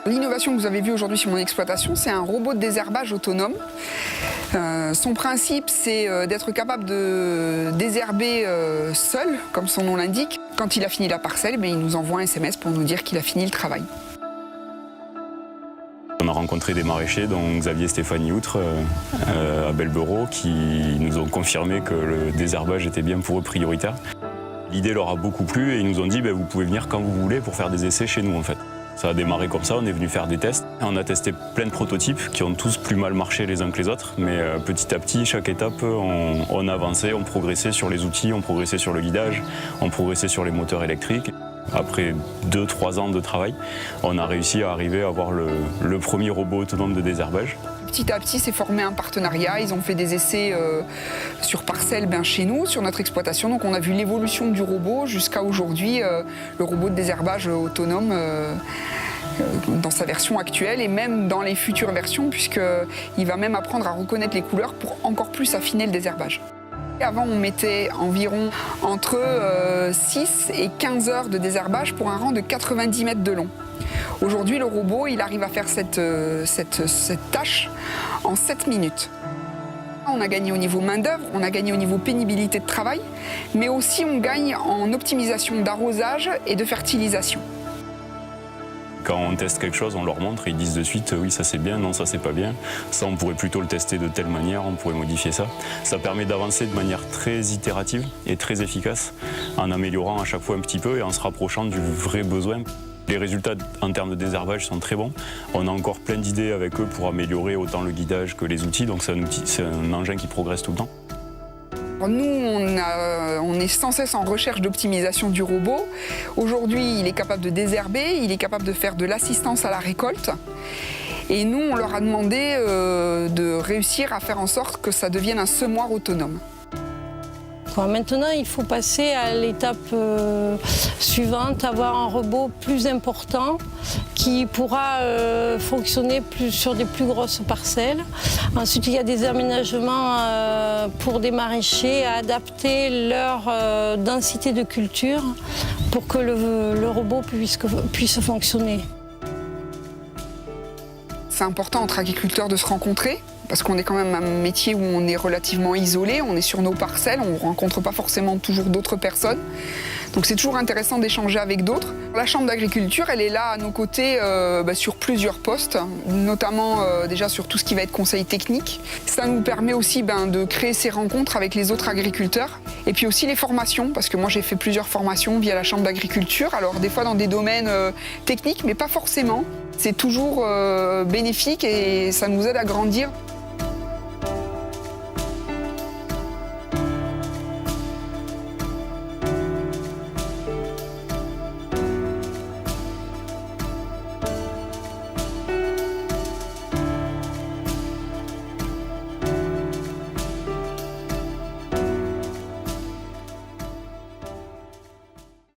L'innovation que vous avez vue aujourd'hui sur mon exploitation, c'est un robot de désherbage autonome. Son principe, c'est d'être capable de désherber seul, comme son nom l'indique. Quand il a fini la parcelle, il nous envoie un SMS pour nous dire qu'il a fini le travail. On a rencontré des maraîchers, dont Xavier et Stéphanie Outre, à Belberot, qui nous ont confirmé que le désherbage était bien pour eux prioritaire. L'idée leur a beaucoup plu et ils nous ont dit vous pouvez venir quand vous voulez pour faire des essais chez nous en fait. Ça a démarré comme ça, on est venu faire des tests. On a testé plein de prototypes qui ont tous plus mal marché les uns que les autres, mais petit à petit, chaque étape, on avançait, on progressait sur les outils, on progressait sur le guidage, on progressait sur les moteurs électriques. Après 2-3 ans de travail, on a réussi à arriver à avoir le premier robot autonome de désherbage. Petit à petit, s'est formé un partenariat. Ils ont fait des essais sur parcelle chez nous, sur notre exploitation. Donc on a vu l'évolution du robot jusqu'à aujourd'hui, le robot de désherbage autonome dans sa version actuelle et même dans les futures versions, puisqu'il va même apprendre à reconnaître les couleurs pour encore plus affiner le désherbage. Avant, on mettait environ entre 6 et 15 heures de désherbage pour un rang de 90 mètres de long. Aujourd'hui, le robot, il arrive à faire cette tâche en 7 minutes. On a gagné au niveau main-d'œuvre, on a gagné au niveau pénibilité de travail, mais aussi on gagne en optimisation d'arrosage et de fertilisation. Quand on teste quelque chose, on leur montre et ils disent de suite oui ça c'est bien, non ça c'est pas bien. Ça on pourrait plutôt le tester de telle manière, on pourrait modifier ça. Ça permet d'avancer de manière très itérative et très efficace en améliorant à chaque fois un petit peu et en se rapprochant du vrai besoin. Les résultats en termes de désherbage sont très bons. On a encore plein d'idées avec eux pour améliorer autant le guidage que les outils, donc c'est un engin qui progresse tout le temps. Nous, on est sans cesse en recherche d'optimisation du robot. Aujourd'hui, il est capable de désherber, il est capable de faire de l'assistance à la récolte. Et nous, on leur a demandé de réussir à faire en sorte que ça devienne un semoir autonome. Maintenant, il faut passer à l'étape suivante, avoir un robot plus important qui pourra fonctionner sur des plus grosses parcelles. Ensuite, il y a des aménagements pour des maraîchers à adapter leur densité de culture pour que le robot puisse fonctionner. C'est important entre agriculteurs de se rencontrer, parce qu'on est quand même un métier où on est relativement isolé, on est sur nos parcelles, on ne rencontre pas forcément toujours d'autres personnes. Donc c'est toujours intéressant d'échanger avec d'autres. La Chambre d'agriculture, elle est là à nos côtés sur plusieurs postes, notamment déjà sur tout ce qui va être conseil technique. Ça nous permet aussi de créer ces rencontres avec les autres agriculteurs. Et puis aussi les formations, parce que moi j'ai fait plusieurs formations via la Chambre d'agriculture, alors des fois dans des domaines techniques, mais pas forcément. C'est toujours bénéfique et ça nous aide à grandir.